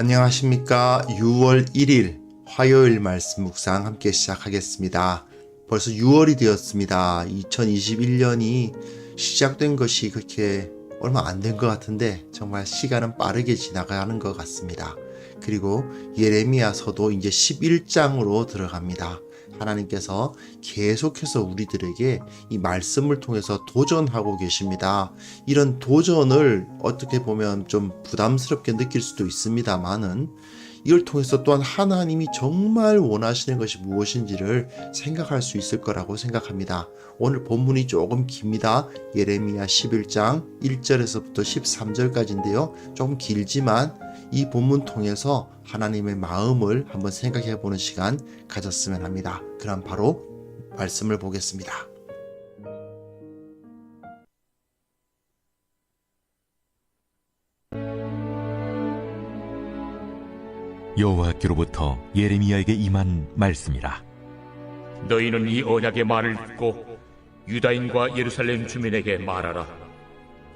안녕하십니까. 6월 1일 화요일 말씀 묵상 함께 시작하겠습니다. 벌써 6월이 되었습니다. 2021년이 시작된 것이 그렇게 얼마 안 된 것 같은데 정말 시간은 빠르게 지나가는 것 같습니다. 그리고 예레미야서도 이제 11장으로 들어갑니다. 하나님께서 계속해서 우리들에게 이 말씀을 통해서 도전하고 계십니다. 이런 도전을 어떻게 보면 좀 부담스럽게 느낄 수도 있습니다만은 이걸 통해서 또한 하나님이 정말 원하시는 것이 무엇인지를 생각할 수 있을 거라고 생각합니다. 오늘 본문이 조금 깁니다. 예레미야 11장 1절에서부터 13절까지인데요. 조금 길지만 이 본문 통해서 하나님의 마음을 한번 생각해 보는 시간 가졌으면 합니다. 그럼 바로 말씀을 보겠습니다. 여호와께로부터 예레미야에게 임한 말씀이라. 너희는 이 언약의 말을 듣고 유다인과 예루살렘 주민에게 말하라.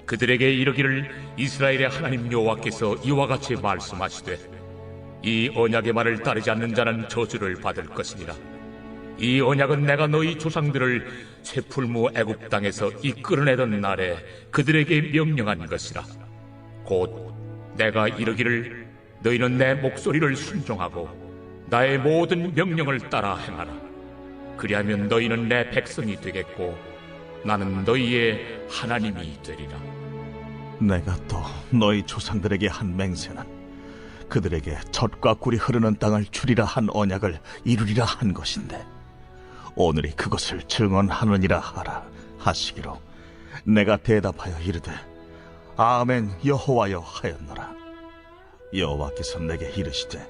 그들에게 이르기를 이스라엘의 하나님 여호와께서 이와 같이 말씀하시되 이 언약의 말을 따르지 않는 자는 저주를 받을 것이니라. 이 언약은 내가 너희 조상들을 쇠풀무 애굽 땅에서 이끌어내던 날에 그들에게 명령한 것이라. 곧 내가 이르기를 너희는 내 목소리를 순종하고 나의 모든 명령을 따라 행하라. 그리하면 너희는 내 백성이 되겠고 나는 너희의 하나님이 되리라. 내가 또 너희 조상들에게 한 맹세는 그들에게 젖과 꿀이 흐르는 땅을 주리라 한 언약을 이루리라 한 것인데 오늘이 그것을 증언하느니라 하라 하시기로 내가 대답하여 이르되 아멘 여호와여 하였노라. 여호와께서 내게 이르시되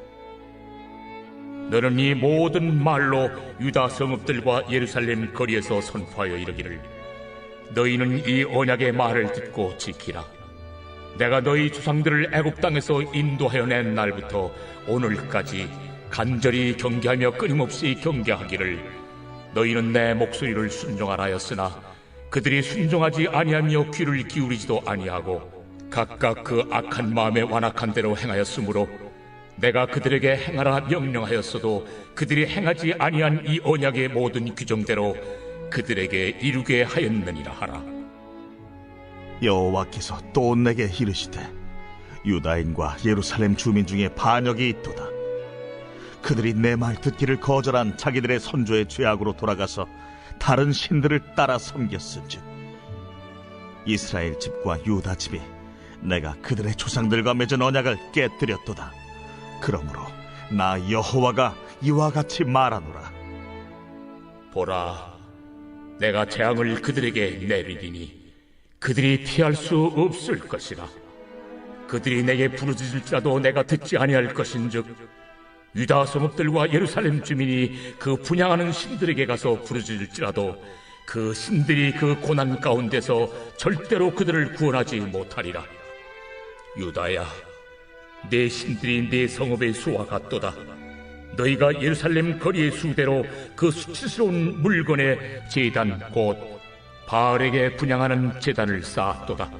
너는 이 모든 말로 유다 성읍들과 예루살렘 거리에서 선포하여 이르기를 너희는 이 언약의 말을 듣고 지키라. 내가 너희 조상들을 애굽 땅에서 인도하여 낸 날부터 오늘까지 간절히 경계하며 끊임없이 경계하기를 너희는 내 목소리를 순종하라 하였으나 그들이 순종하지 아니하며 귀를 기울이지도 아니하고 각각 그 악한 마음에 완악한 대로 행하였으므로 내가 그들에게 행하라 명령하였어도 그들이 행하지 아니한 이 언약의 모든 규정대로 그들에게 이루게 하였느니라 하라. 여호와께서 또 내게 이르시되 유다인과 예루살렘 주민 중에 반역이 있도다. 그들이 내 말 듣기를 거절한 자기들의 선조의 죄악으로 돌아가서 다른 신들을 따라 섬겼은즉 이스라엘 집과 유다 집이 내가 그들의 조상들과 맺은 언약을 깨뜨렸도다. 그러므로 나 여호와가 이와 같이 말하노라. 보라, 내가 재앙을 그들에게 내리리니 그들이 피할 수 없을 것이라. 그들이 내게 부르짖을지라도 내가 듣지 아니할 것인즉 유다 성읍들과 예루살렘 주민이 그 분향하는 신들에게 가서 부르짖을지라도 그 신들이 그 고난 가운데서 절대로 그들을 구원하지 못하리라. 유다야, 내 신들이 내 성읍의 수와 같도다. 너희가 예루살렘 거리의 수대로 그 수치스러운 물건의 제단 곧 바알에게 분향하는 제단을 쌓았도다.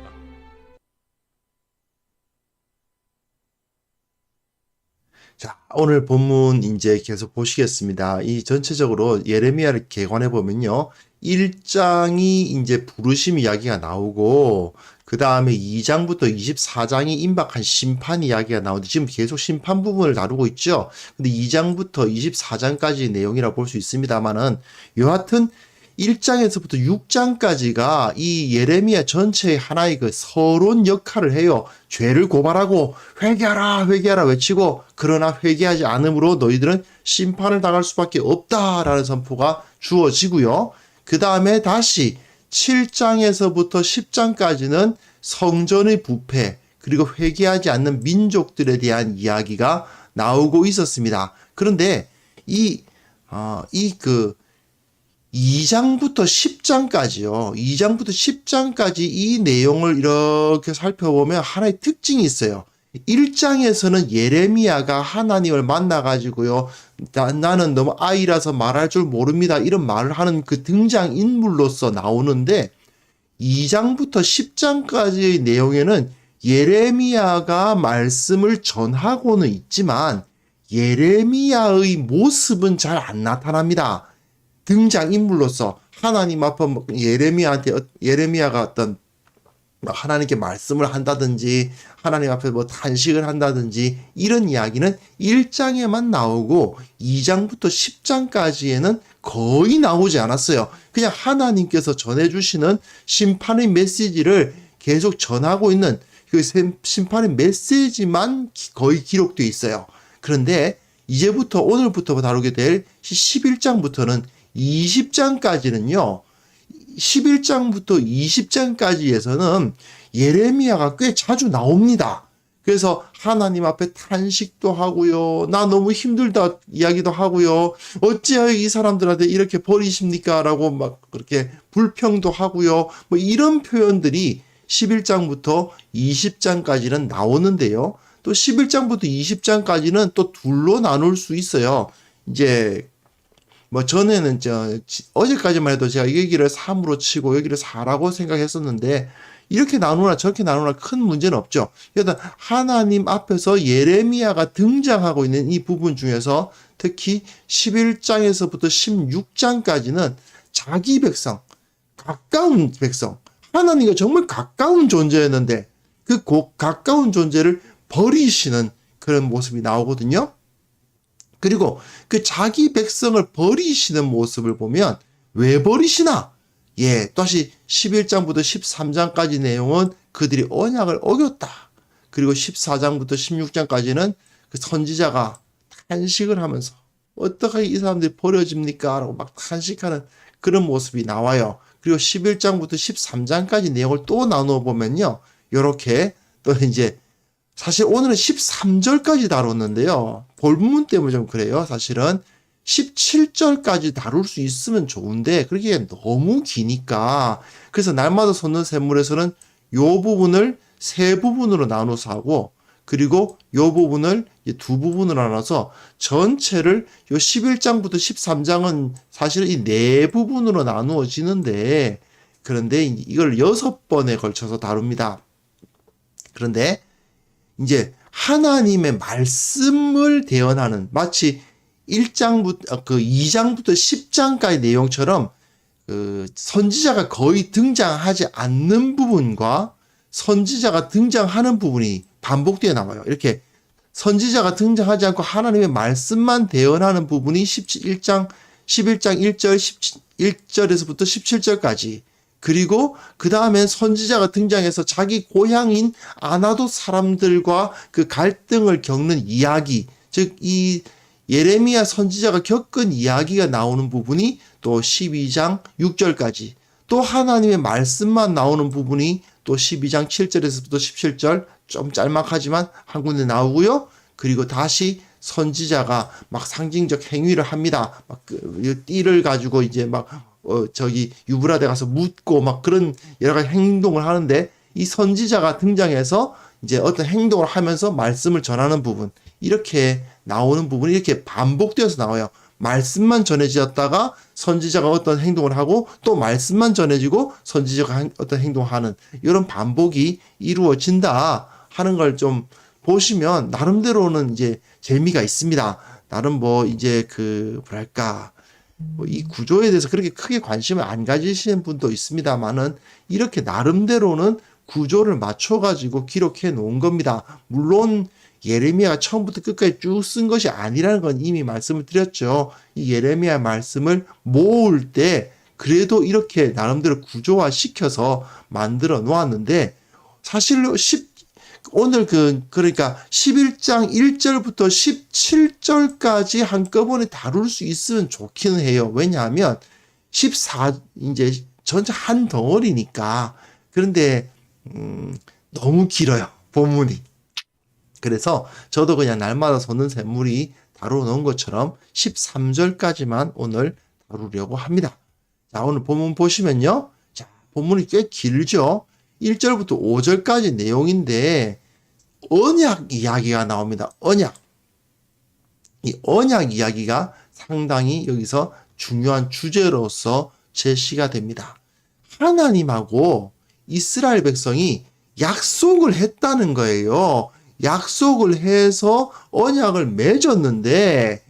자, 오늘 본문 이제 계속 보시겠습니다. 이 전체적으로 예레미야를 개관해 보면요. 1장이 이제 부르심 이야기가 나오고 그 다음에 2장부터 24장이 임박한 심판 이야기가 나오는데 지금 계속 심판 부분을 다루고 있죠. 근데 2장부터 24장까지 내용이라 볼 수 있습니다만은 여하튼 1장에서부터 6장까지가 이 예레미야 전체의 하나의 그 서론 역할을 해요. 죄를 고발하고 회개하라 회개하라 외치고 그러나 회개하지 않으므로 너희들은 심판을 당할 수밖에 없다라는 선포가 주어지고요. 그 다음에 다시 7장에서부터 10장까지는 성전의 부패 그리고 회개하지 않는 민족들에 대한 이야기가 나오고 있었습니다. 그런데 2장부터 10장까지요. 2장부터 10장까지 이 내용을 이렇게 살펴보면 하나의 특징이 있어요. 1장에서는 예레미야가 하나님을 만나가지고요. 나는 너무 아이라서 말할 줄 모릅니다. 이런 말을 하는 그 등장인물로서 나오는데 2장부터 10장까지의 내용에는 예레미야가 말씀을 전하고는 있지만 예레미야의 모습은 잘 안 나타납니다. 등장인물로서 하나님 앞에 예레미야가 어떤 하나님께 말씀을 한다든지 하나님 앞에 뭐 탄식을 한다든지 이런 이야기는 1장에만 나오고 2장부터 10장까지에는 거의 나오지 않았어요. 그냥 하나님께서 전해주시는 심판의 메시지를 계속 전하고 있는 그 심판의 메시지만 거의 기록되어 있어요. 그런데 이제부터 오늘부터 다루게 될 11장부터는 20장까지는요. 11장부터 20장까지에서는 예레미야가 꽤 자주 나옵니다. 그래서 하나님 앞에 탄식도 하고요. 나 너무 힘들다 이야기도 하고요. 어찌하여 이 사람들한테 이렇게 버리십니까? 라고 막 그렇게 불평도 하고요. 뭐 이런 표현들이 11장부터 20장까지는 나오는데요. 또 11장부터 20장까지는 또 둘로 나눌 수 있어요. 이제 뭐 전에는 어제까지만 해도 제가 여기를 3으로 치고 여기를 4라고 생각했었는데 이렇게 나누나 저렇게 나누나 큰 문제는 없죠. 일단 하나님 앞에서 예레미야가 등장하고 있는 이 부분 중에서 특히 11장에서부터 16장까지는 자기 백성, 가까운 백성, 하나님과 정말 가까운 존재였는데 그 가까운 존재를 버리시는 그런 모습이 나오거든요. 그리고 그 자기 백성을 버리시는 모습을 보면 왜 버리시나? 예, 또다시 11장부터 13장까지 내용은 그들이 언약을 어겼다. 그리고 14장부터 16장까지는 그 선지자가 탄식을 하면서 어떻게 이 사람들이 버려집니까? 라고 막 탄식하는 그런 모습이 나와요. 그리고 11장부터 13장까지 내용을 또 나누어 보면요. 요렇게 또 이제 사실 오늘은 13절까지 다뤘는데요. 본문 때문에 좀 그래요. 사실은 17절까지 다룰 수 있으면 좋은데 그렇게 너무 기니까 그래서 날마다 솟는 샘물에서는 요 부분을 세 부분으로 나눠서 하고 그리고 요 부분을 두 부분으로 나눠서 전체를 요 11장부터 13장은 사실 이 네 부분으로 나누어지는데 그런데 이걸 6번에 걸쳐서 다룹니다. 그런데 이제 하나님의 말씀을 대언하는 마치 2장부터 10장까지 내용처럼 선지자가 거의 등장하지 않는 부분과 선지자가 등장하는 부분이 반복되어 나와요. 이렇게 선지자가 등장하지 않고 하나님의 말씀만 대언하는 부분이 11장 1절, 1절에서부터 17절까지 그리고 그 다음엔 선지자가 등장해서 자기 고향인 아나돗 사람들과 그 갈등을 겪는 이야기, 즉 이 예레미야 선지자가 겪은 이야기가 나오는 부분이 또 12장 6절까지 또 하나님의 말씀만 나오는 부분이 또 12장 7절에서부터 17절 좀 짤막하지만 한 군데 나오고요. 그리고 다시 선지자가 막 상징적 행위를 합니다. 막 띠를 가지고 이제 막 유브라데 가서 묻고 막 그런 여러 가지 행동을 하는데 이 선지자가 등장해서 이제 어떤 행동을 하면서 말씀을 전하는 부분 이렇게 나오는 부분이 이렇게 반복되어서 나와요. 말씀만 전해졌다가 선지자가 어떤 행동을 하고 또 말씀만 전해지고 선지자가 어떤 행동을 하는 이런 반복이 이루어진다 하는 걸 좀 보시면 나름대로는 이제 재미가 있습니다. 나름 뭐 이제 이 구조에 대해서 그렇게 크게 관심을 안 가지시는 분도 있습니다만은 이렇게 나름대로는 구조를 맞춰가지고 기록해 놓은 겁니다. 물론 예레미야가 처음부터 끝까지 쭉 쓴 것이 아니라는 건 이미 말씀을 드렸죠. 이 예레미야 말씀을 모을 때 그래도 이렇게 나름대로 구조화 시켜서 만들어 놓았는데 사실 오늘 그러니까 11장 1절부터 17절까지 한꺼번에 다룰 수 있으면 좋기는 해요. 왜냐하면 이제 전체 한 덩어리니까. 그런데 너무 길어요. 본문이. 그래서 저도 그냥 날마다 솟는 샘물이 다루어 놓은 것처럼 13절까지만 오늘 다루려고 합니다. 자, 오늘 본문 보시면요. 자, 본문이 꽤 길죠. 1절부터 5절까지 내용인데 언약 이야기가 나옵니다. 언약. 이 언약 이야기가 상당히 여기서 중요한 주제로서 제시가 됩니다. 하나님하고 이스라엘 백성이 약속을 했다는 거예요. 약속을 해서 언약을 맺었는데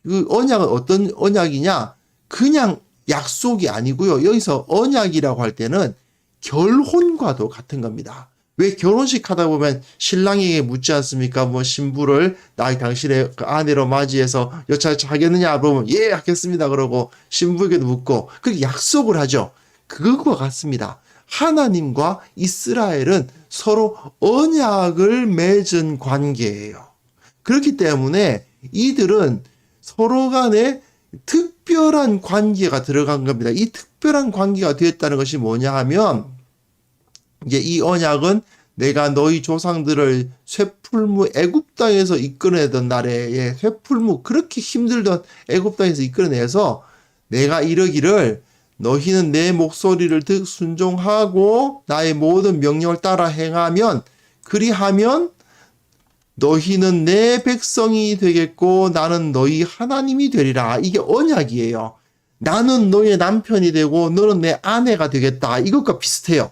그 언약은 어떤 언약이냐? 그냥 약속이 아니고요. 여기서 언약이라고 할 때는 결혼과도 같은 겁니다. 왜 결혼식 하다 보면 신랑에게 묻지 않습니까? 뭐 신부를 당신의 아내로 맞이해서 여차 하겠느냐 물어보면 예 하겠습니다 그러고 신부에게도 묻고 그렇게 약속을 하죠. 그것과 같습니다. 하나님과 이스라엘은 서로 언약을 맺은 관계예요. 그렇기 때문에 이들은 서로 간에 특별한 관계가 들어간 겁니다. 이 특별한 관계가 되었다는 것이 뭐냐 하면 이제 이 언약은 내가 너희 조상들을 쇠풀무 애굽 땅에서 이끌어내던 날에 쇠풀무 그렇게 힘들던 애굽 땅에서 이끌어내서 내가 이러기를 너희는 내 목소리를 순종하고 나의 모든 명령을 따라 행하면 그리하면 너희는 내 백성이 되겠고 나는 너희 하나님이 되리라. 이게 언약이에요. 나는 너의 남편이 되고 너는 내 아내가 되겠다. 이것과 비슷해요.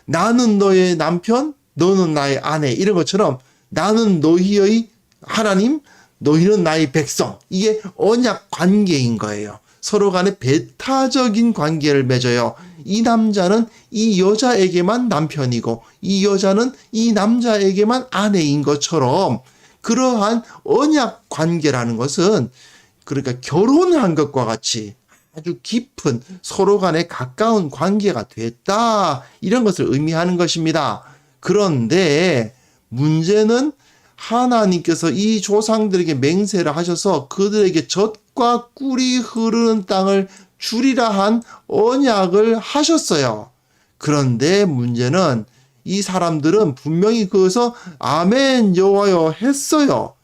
나는 너의 남편, 너는 나의 아내 이런 것처럼 나는 너희의 하나님, 너희는 나의 백성. 이게 언약 관계인 거예요. 서로 간에 배타적인 관계를 맺어요. 이 남자는 이 여자에게만 남편이고 이 여자는 이 남자에게만 아내인 것처럼 그러한 언약 관계라는 것은 그러니까 결혼한 것과 같이 아주 깊은 서로 간에 가까운 관계가 됐다. 이런 것을 의미하는 것입니다. 그런데 문제는 하나님께서 이 조상들에게 맹세를 하셔서 그들에게 젖과 꿀이 흐르는 땅을 주리라 한 언약을 하셨어요. 그런데 문제는 이 사람들은 분명히 그것을 아멘 여호와여 했어요.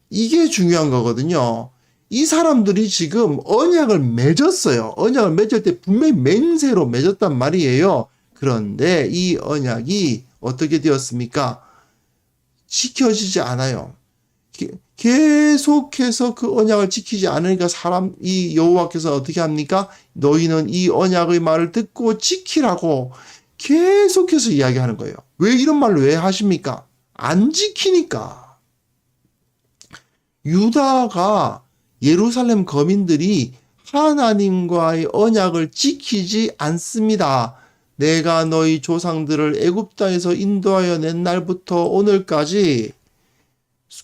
이게 중요한 거거든요. 이 사람들이 지금 언약을 맺었어요. 언약을 맺을 때 분명히 맹세로 맺었단 말이에요. 그런데 이 언약이 어떻게 되었습니까? 지켜지지 않아요. 계속해서 그 언약을 지키지 않으니까 이 여호와께서 어떻게 합니까? 너희는 이 언약의 말을 듣고 지키라고 계속해서 이야기하는 거예요. 왜 이런 말로 왜 하십니까? 안 지키니까. 유다가 예루살렘 거민들이 하나님과의 언약을 지키지 않습니다. 내가 너희 조상들을 애굽 땅에서 인도하여 낸 날부터 오늘까지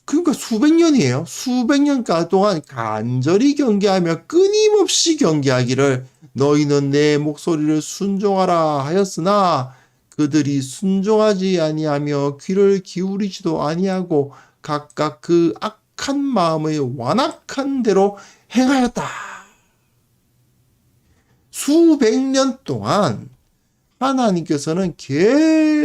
그러니까 수백 년이에요. 수백 년 동안 간절히 경계하며 끊임없이 경계하기를 너희는 내 목소리를 순종하라 하였으나 그들이 순종하지 아니하며 귀를 기울이지도 아니하고 각각 그 악한 마음의 완악한 대로 행하였다. 수백 년 동안 하나님께서는 계속해서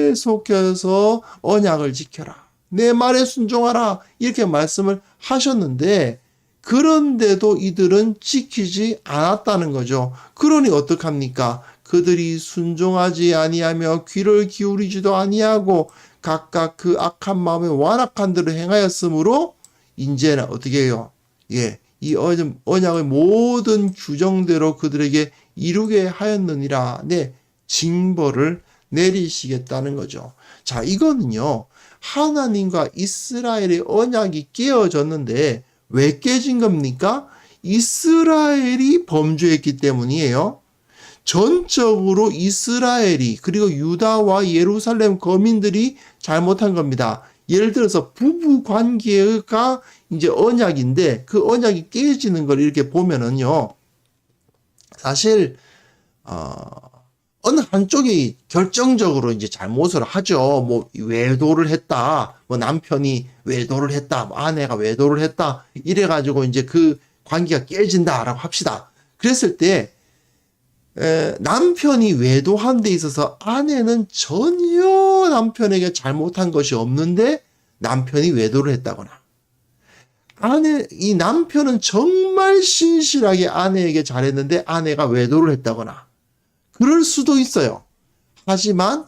언약을 지켜라. 내 말에 순종하라. 이렇게 말씀을 하셨는데 그런데도 이들은 지키지 않았다는 거죠. 그러니 어떡합니까? 그들이 순종하지 아니하며 귀를 기울이지도 아니하고 각각 그 악한 마음에 완악한 대로 행하였으므로 이제는 어떻게 해요? 이 언약의 모든 규정대로 그들에게 이루게 하였느니라. 네, 징벌을 내리시겠다는 거죠. 자, 이거는요. 하나님과 이스라엘의 언약이 깨어졌는데 왜 깨진 겁니까? 이스라엘이 범죄했기 때문이에요. 전적으로 이스라엘이 그리고 유다와 예루살렘 거민들이 잘못한 겁니다. 예를 들어서 부부 관계가 이제 언약인데 그 언약이 깨지는 걸 이렇게 보면은요. 사실 어느 한쪽이 결정적으로 이제 잘못을 하죠. 뭐 외도를 했다. 뭐 남편이 외도를 했다. 뭐 아내가 외도를 했다. 이래 가지고 이제 그 관계가 깨진다라고 합시다. 그랬을 때 남편이 외도한 데 있어서 아내는 전혀 남편에게 잘못한 것이 없는데 남편이 외도를 했다거나 이 남편은 정말 신실하게 아내에게 잘했는데 아내가 외도를 했다거나 그럴 수도 있어요. 하지만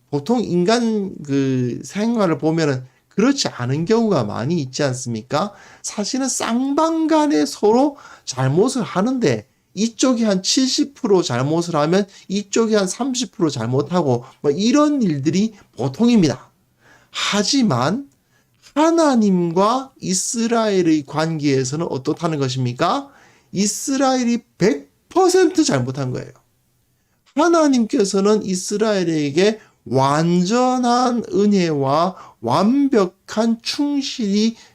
보통 인간 그 생활을 보면은 그렇지 않은 경우가 많이 있지 않습니까? 사실은 쌍방간에 서로 잘못을 하는데 이쪽이 한 70% 잘못을 하면 이쪽이 한 30% 잘못하고 뭐 이런 일들이 보통입니다. 하지만 하나님과 이스라엘의 관계에서는 어떻다는 것입니까? 이스라엘이 100% 잘못한 거예요. 하나님께서는 이스라엘에게 완전한 은혜와 완벽한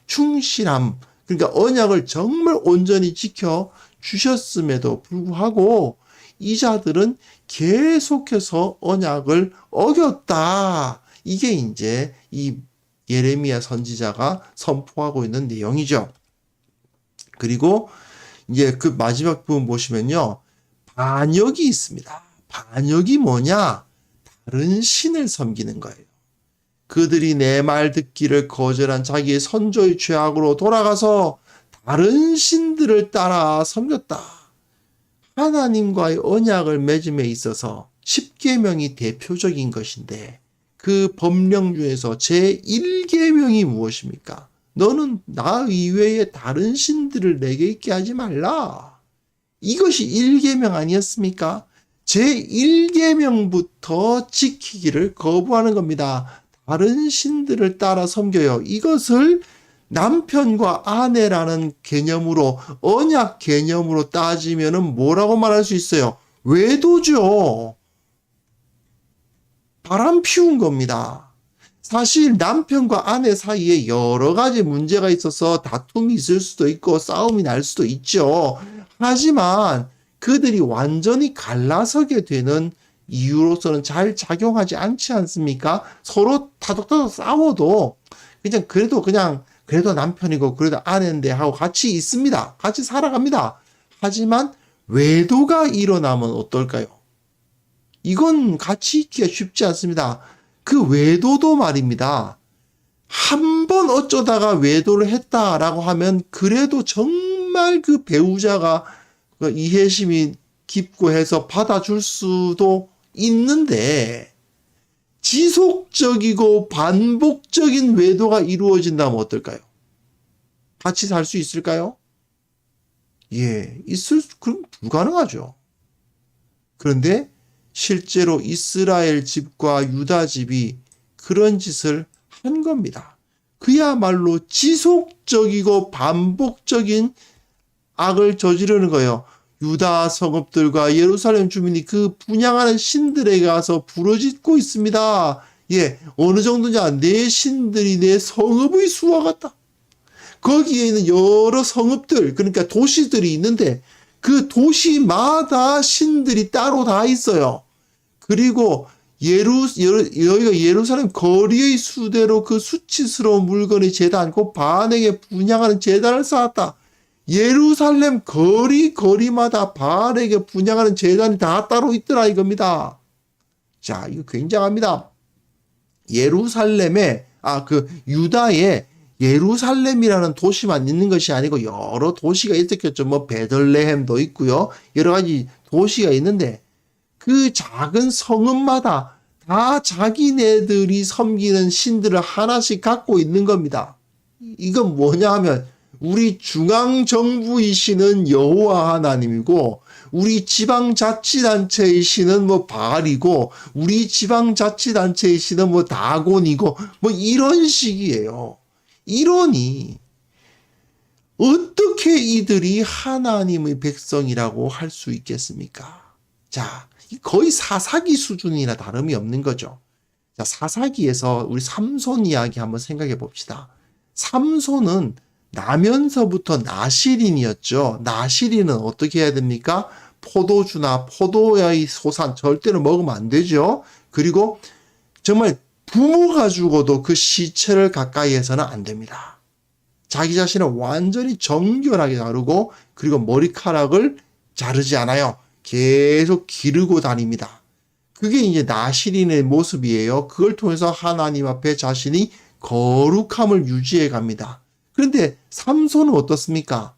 충실함, 그러니까 언약을 정말 온전히 지켜 주셨음에도 불구하고 이 자들은 계속해서 언약을 어겼다. 이게 이제 이 예레미야 선지자가 선포하고 있는 내용이죠. 그리고 이제 그 마지막 부분 보시면요. 반역이 있습니다. 반역이 뭐냐? 다른 신을 섬기는 거예요. 그들이 내 말 듣기를 거절한 자기의 선조의 죄악으로 돌아가서 다른 신들을 따라 섬겼다. 하나님과의 언약을 맺음에 있어서 십계명이 대표적인 것인데 그 법령 중에서 제1계명이 무엇입니까? 너는 나 이외에 다른 신들을 내게 있게 하지 말라. 이것이 1계명 아니었습니까? 제1계명부터 지키기를 거부하는 겁니다. 다른 신들을 따라 섬겨요. 이것을 남편과 아내라는 개념으로, 언약 개념으로 따지면은 뭐라고 말할 수 있어요? 외도죠. 바람 피운 겁니다. 사실 남편과 아내 사이에 여러 가지 문제가 있어서 다툼이 있을 수도 있고 싸움이 날 수도 있죠. 하지만 그들이 완전히 갈라서게 되는 이유로서는 잘 작용하지 않지 않습니까? 서로 타덕타덕 싸워도 그래도 남편이고 그래도 아내인데 하고 같이 있습니다. 같이 살아갑니다. 하지만 외도가 일어나면 어떨까요? 이건 같이 있기가 쉽지 않습니다. 그 외도도 말입니다. 한 번 어쩌다가 외도를 했다라고 하면 그래도 정말 그 배우자가 이해심이 깊고 해서 받아줄 수도 있는데 지속적이고 반복적인 외도가 이루어진다면 어떨까요? 같이 살 수 있을까요? 그럼 불가능하죠. 그런데 실제로 이스라엘 집과 유다 집이 그런 짓을 한 겁니다. 그야말로 지속적이고 반복적인 악을 저지르는 거예요. 유다 성읍들과 예루살렘 주민이 그 분향하는 신들에게 가서 부르짖고 있습니다. 어느 정도냐? 내 신들이 내 성읍의 수와 같다. 거기에 있는 여러 성읍들, 그러니까 도시들이 있는데 그 도시마다 신들이 따로 다 있어요. 그리고 여기가 예루살렘 거리의 수대로 그 수치스러운 물건의 제단, 그 바알에게 분향하는 제단을 쌓았다. 예루살렘 거리마다 바알에게 분향하는 제단이 다 따로 있더라 이겁니다. 자, 이거 굉장합니다. 유다에 예루살렘이라는 도시만 있는 것이 아니고 여러 도시가 있었겠죠. 뭐 베들레헴도 있고요. 여러 가지 도시가 있는데 그 작은 성읍마다 다 자기네들이 섬기는 신들을 하나씩 갖고 있는 겁니다. 이건 뭐냐 하면 우리 중앙정부의 신은 여호와 하나님이고 우리 지방자치단체의 신은 뭐 바알이고 우리 지방자치단체의 신은 뭐 다곤이고 뭐 이런 식이에요. 이러니 어떻게 이들이 하나님의 백성이라고 할 수 있겠습니까? 자, 거의 사사기 수준이나 다름이 없는 거죠. 자, 사사기에서 우리 삼손 이야기 한번 생각해 봅시다. 삼손은 나면서부터 나실인이었죠. 나실인은 어떻게 해야 됩니까? 포도주나 포도의 소산 절대로 먹으면 안 되죠. 그리고 정말 부모가 죽어도 그 시체를 가까이 해서는 안 됩니다. 자기 자신을 완전히 정결하게 다루고 그리고 머리카락을 자르지 않아요. 계속 기르고 다닙니다. 그게 이제 나실인의 모습이에요. 그걸 통해서 하나님 앞에 자신이 거룩함을 유지해 갑니다. 그런데 삼손은 어떻습니까?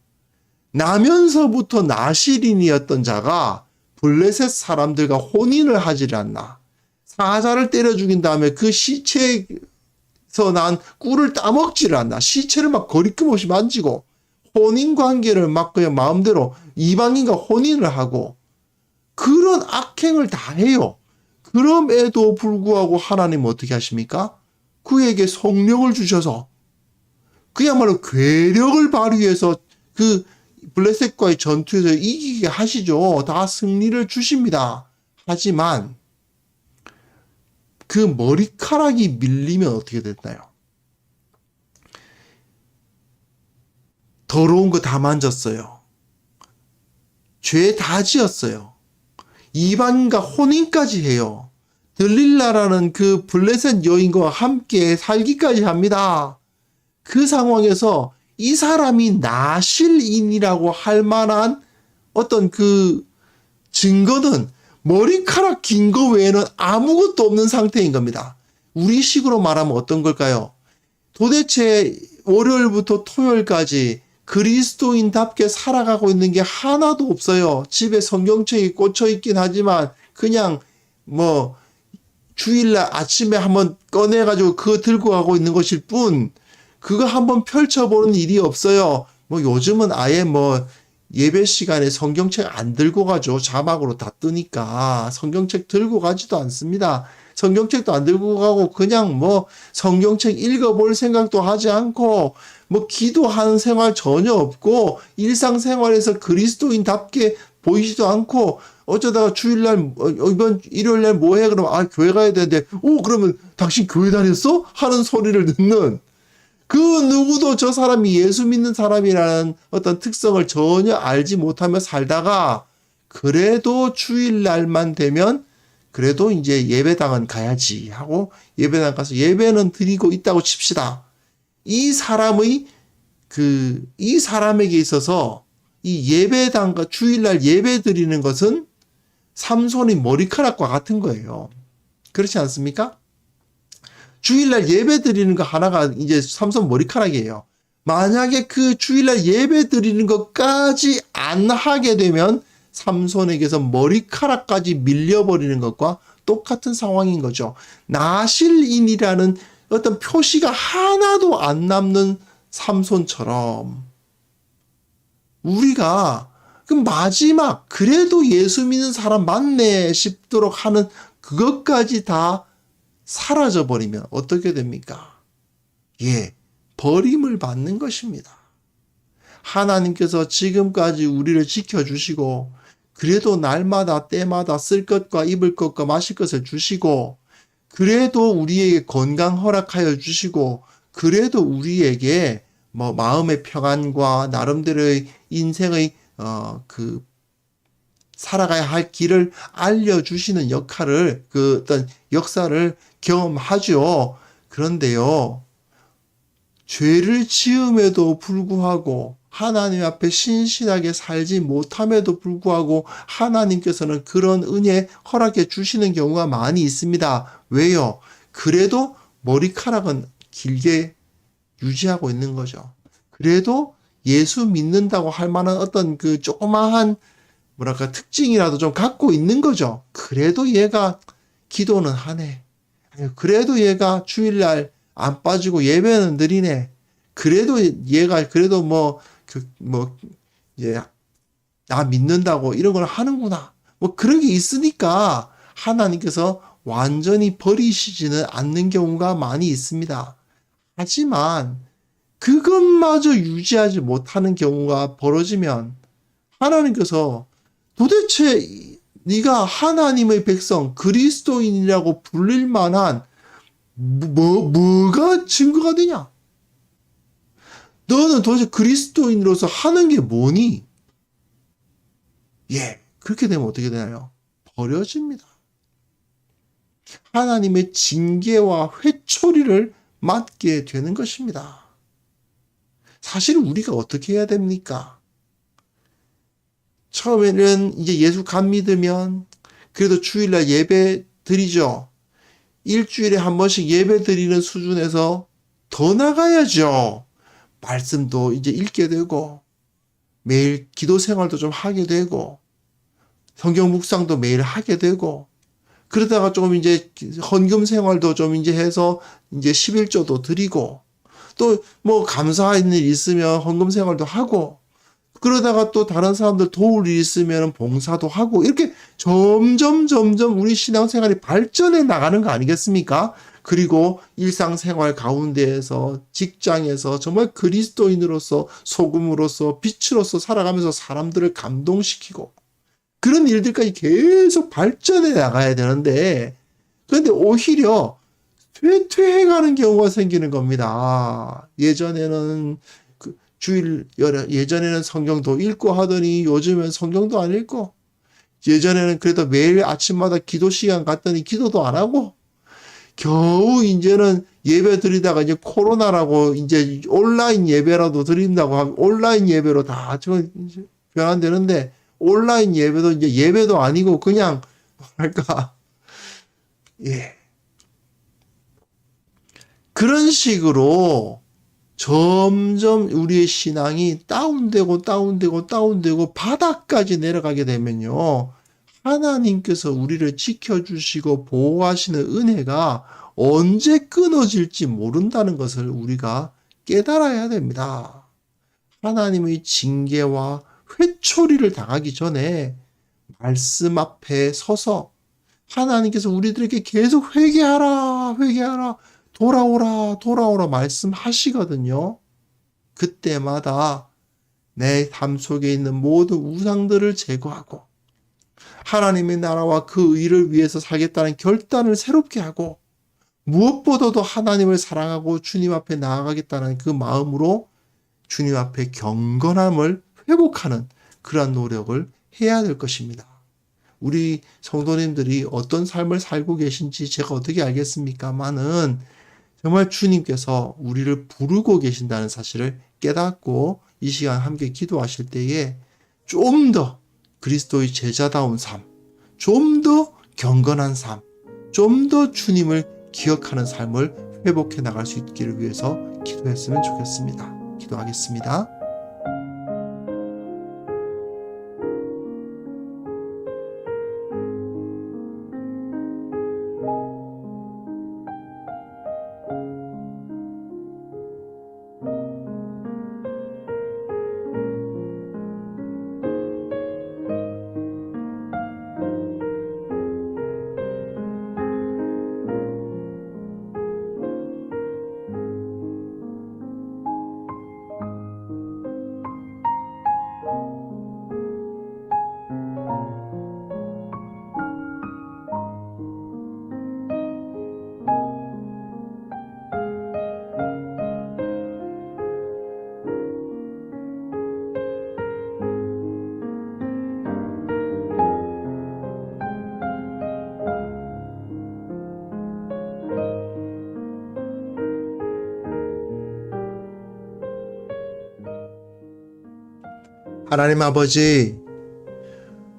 나면서부터 나실인이었던 자가 블레셋 사람들과 혼인을 하지 않나. 사자를 때려 죽인 다음에 그 시체에서 난 꿀을 따먹지를 않나. 시체를 막 거리낌 없이 만지고 혼인 관계를 막 그냥 마음대로 이방인과 혼인을 하고 그런 악행을 다 해요. 그럼에도 불구하고 하나님 어떻게 하십니까? 그에게 성령을 주셔서 그야말로 괴력을 발휘해서 그 블레셋과의 전투에서 이기게 하시죠. 다 승리를 주십니다. 하지만 그 머리카락이 밀리면 어떻게 됐나요? 더러운 거 다 만졌어요. 죄 다 지었어요. 이방인과 혼인까지 해요. 들릴라라는 그 블레셋 여인과 함께 살기까지 합니다. 그 상황에서 이 사람이 나실인이라고 할 만한 어떤 그 증거는 머리카락 긴 거 외에는 아무것도 없는 상태인 겁니다. 우리 식으로 말하면 어떤 걸까요? 도대체 월요일부터 토요일까지 그리스도인답게 살아가고 있는 게 하나도 없어요. 집에 성경책이 꽂혀 있긴 하지만 그냥 뭐 주일날 아침에 한번 꺼내가지고 그거 들고 가고 있는 것일 뿐 그거 한번 펼쳐보는 일이 없어요. 뭐 요즘은 아예 뭐 예배 시간에 성경책 안 들고 가죠. 자막으로 다 뜨니까 성경책 들고 가지도 않습니다. 성경책도 안 들고 가고 그냥 뭐 성경책 읽어볼 생각도 하지 않고 뭐 기도하는 생활 전혀 없고 일상생활에서 그리스도인답게 보이지도 않고 어쩌다가 주일날 이번 일요일날 뭐해 그러면 아 교회 가야 되는데 오 그러면 당신 교회 다녔어? 하는 소리를 듣는 그 누구도 저 사람이 예수 믿는 사람이라는 어떤 특성을 전혀 알지 못하며 살다가 그래도 주일날만 되면 그래도 이제 예배당은 가야지 하고 예배당 가서 예배는 드리고 있다고 칩시다. 이 사람에게 있어서 이 예배당과 주일날 예배 드리는 것은 삼손의 머리카락과 같은 거예요. 그렇지 않습니까? 주일날 예배 드리는 거 하나가 이제 삼손 머리카락이에요. 만약에 그 주일날 예배 드리는 것까지 안 하게 되면 삼손에게서 머리카락까지 밀려버리는 것과 똑같은 상황인 거죠. 나실인이라는 어떤 표시가 하나도 안 남는 삼손처럼 우리가 그 마지막 그래도 예수 믿는 사람 맞네 싶도록 하는 그것까지 다 사라져 버리면 어떻게 됩니까? 예, 버림을 받는 것입니다. 하나님께서 지금까지 우리를 지켜주시고 그래도 날마다 때마다 쓸 것과 입을 것과 마실 것을 주시고 그래도 우리에게 건강 허락하여 주시고 그래도 우리에게 뭐 마음의 평안과 나름대로의 인생의 살아가야 할 길을 알려주시는 역할을 그 어떤 역사를 경험하죠. 그런데요, 죄를 지음에도 불구하고 하나님 앞에 신실하게 살지 못함에도 불구하고 하나님께서는 그런 은혜 허락해 주시는 경우가 많이 있습니다. 왜요? 그래도 머리카락은 길게 유지하고 있는 거죠. 그래도 예수 믿는다고 할 만한 어떤 그 조그마한 뭐랄까 특징이라도 좀 갖고 있는 거죠. 그래도 얘가 기도는 하네. 그래도 얘가 주일날 안 빠지고 예배는 드리네. 그래도 얘가 그래도 이제 나 믿는다고 이런 걸 하는구나. 뭐 그런 게 있으니까 하나님께서 완전히 버리시지는 않는 경우가 많이 있습니다. 하지만 그것마저 유지하지 못하는 경우가 벌어지면 하나님께서 도대체 네가 하나님의 백성 그리스도인이라고 불릴 만한 뭐가 증거가 되냐? 너는 도대체 그리스도인으로서 하는 게 뭐니? 예, 그렇게 되면 어떻게 되나요? 버려집니다. 하나님의 징계와 회초리를 맞게 되는 것입니다. 사실 우리가 어떻게 해야 됩니까? 처음에는 이제 예수 감 믿으면 그래도 주일날 예배 드리죠. 일주일에 한 번씩 예배 드리는 수준에서 더 나가야죠. 말씀도 이제 읽게 되고 매일 기도 생활도 좀 하게 되고 성경 묵상도 매일 하게 되고 그러다가 조금 이제 헌금 생활도 좀 이제 해서 이제 11조도 드리고 또 뭐 감사한 일 있으면 헌금 생활도 하고, 그러다가 또 다른 사람들 도울 일 있으면 봉사도 하고, 이렇게 점점 우리 신앙생활이 발전해 나가는 거 아니겠습니까? 그리고 일상생활 가운데에서, 직장에서 정말 그리스도인으로서, 소금으로서, 빛으로서 살아가면서 사람들을 감동시키고, 그런 일들까지 계속 발전해 나가야 되는데, 그런데 오히려 퇴퇴해가는 경우가 생기는 겁니다. 예전에는 예전에는 성경도 읽고 하더니 요즘엔 성경도 안 읽고, 예전에는 그래도 매일 아침마다 기도 시간 갔더니 기도도 안 하고, 겨우 이제는 예배 드리다가 이제 코로나라고 이제 온라인 예배라도 드린다고 하면 온라인 예배로 다 변환되는데, 온라인 예배도 이제 예배도 아니고 그냥 뭐랄까, 그런 식으로 점점 우리의 신앙이 다운되고 바닥까지 내려가게 되면요, 하나님께서 우리를 지켜주시고 보호하시는 은혜가 언제 끊어질지 모른다는 것을 우리가 깨달아야 됩니다. 하나님의 징계와 회초리를 당하기 전에 말씀 앞에 서서 하나님께서 우리들에게 계속 회개하라, 돌아오라 말씀하시거든요. 그때마다 내 삶 속에 있는 모든 우상들을 제거하고 하나님의 나라와 그 의를 위해서 살겠다는 결단을 새롭게 하고, 무엇보다도 하나님을 사랑하고 주님 앞에 나아가겠다는 그 마음으로 주님 앞에 경건함을 회복하는 그러한 노력을 해야 될 것입니다. 우리 성도님들이 어떤 삶을 살고 계신지 제가 어떻게 알겠습니까마는, 정말 주님께서 우리를 부르고 계신다는 사실을 깨닫고 이 시간 함께 기도하실 때에 좀 더 그리스도의 제자다운 삶, 좀 더 경건한 삶, 좀 더 주님을 기억하는 삶을 회복해 나갈 수 있기를 위해서 기도했으면 좋겠습니다. 기도하겠습니다. 하나님 아버지,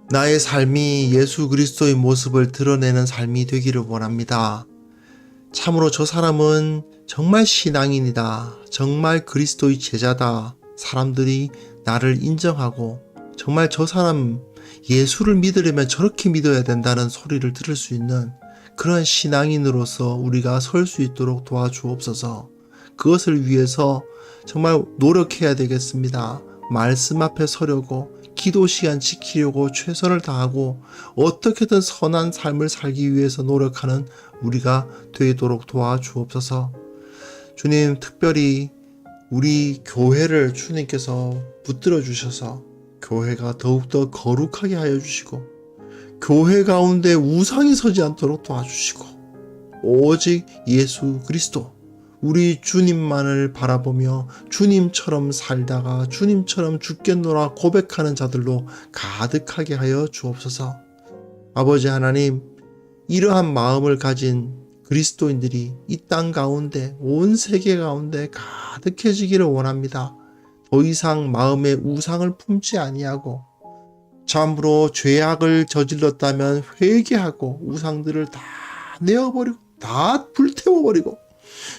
나의 삶이 예수 그리스도의 모습을 드러내는 삶이 되기를 원합니다. 참으로 저 사람은 정말 신앙인이다, 정말 그리스도의 제자다, 사람들이 나를 인정하고 정말 저 사람 예수를 믿으려면 저렇게 믿어야 된다는 소리를 들을 수 있는 그런 신앙인으로서 우리가 설 수 있도록 도와주옵소서. 그것을 위해서 정말 노력해야 되겠습니다. 말씀 앞에 서려고, 기도 시간 지키려고 최선을 다하고 어떻게든 선한 삶을 살기 위해서 노력하는 우리가 되도록 도와주옵소서. 주님, 특별히 우리 교회를 주님께서 붙들어 주셔서 교회가 더욱더 거룩하게 하여 주시고, 교회 가운데 우상이 서지 않도록 도와주시고, 오직 예수 그리스도 우리 주님만을 바라보며 주님처럼 살다가 주님처럼 죽겠노라 고백하는 자들로 가득하게 하여 주옵소서. 아버지 하나님, 이러한 마음을 가진 그리스도인들이 이 땅 가운데, 온 세계 가운데 가득해지기를 원합니다. 더 이상 마음에 우상을 품지 아니하고, 참으로 죄악을 저질렀다면 회개하고 우상들을 다 내어버리고 다 불태워버리고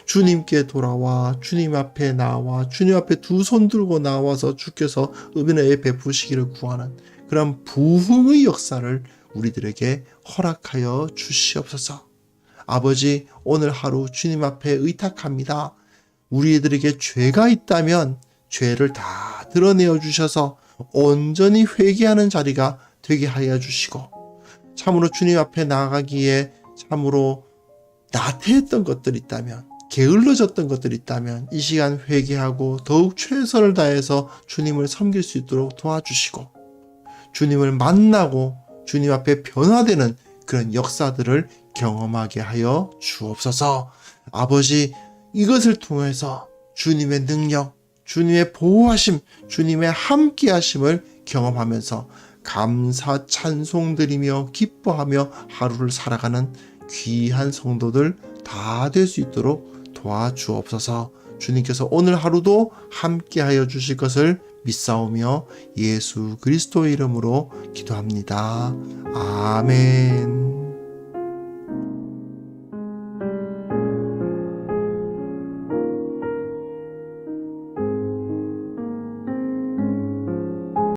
주님께 돌아와 주님 앞에 나와 주님 앞에 두 손 들고 나와서 주께서 은혜에 베푸시기를 구하는 그런 부흥의 역사를 우리들에게 허락하여 주시옵소서. 아버지, 오늘 하루 주님 앞에 의탁합니다. 우리들에게 죄가 있다면 죄를 다 드러내어 주셔서 온전히 회개하는 자리가 되게 하여 주시고, 참으로 주님 앞에 나아가기에 참으로 나태했던 것들이 있다면, 게을러졌던 것들이 있다면 이 시간 회개하고 더욱 최선을 다해서 주님을 섬길 수 있도록 도와주시고, 주님을 만나고 주님 앞에 변화되는 그런 역사들을 경험하게 하여 주옵소서. 아버지, 이것을 통해서 주님의 능력, 주님의 보호하심, 주님의 함께하심을 경험하면서 감사 찬송드리며 기뻐하며 하루를 살아가는 귀한 성도들 다 될 수 있도록 도와주옵소서. 주님께서 오늘 하루도 함께하여 주실 것을 믿사오며 예수 그리스도의 이름으로 기도합니다. 아멘.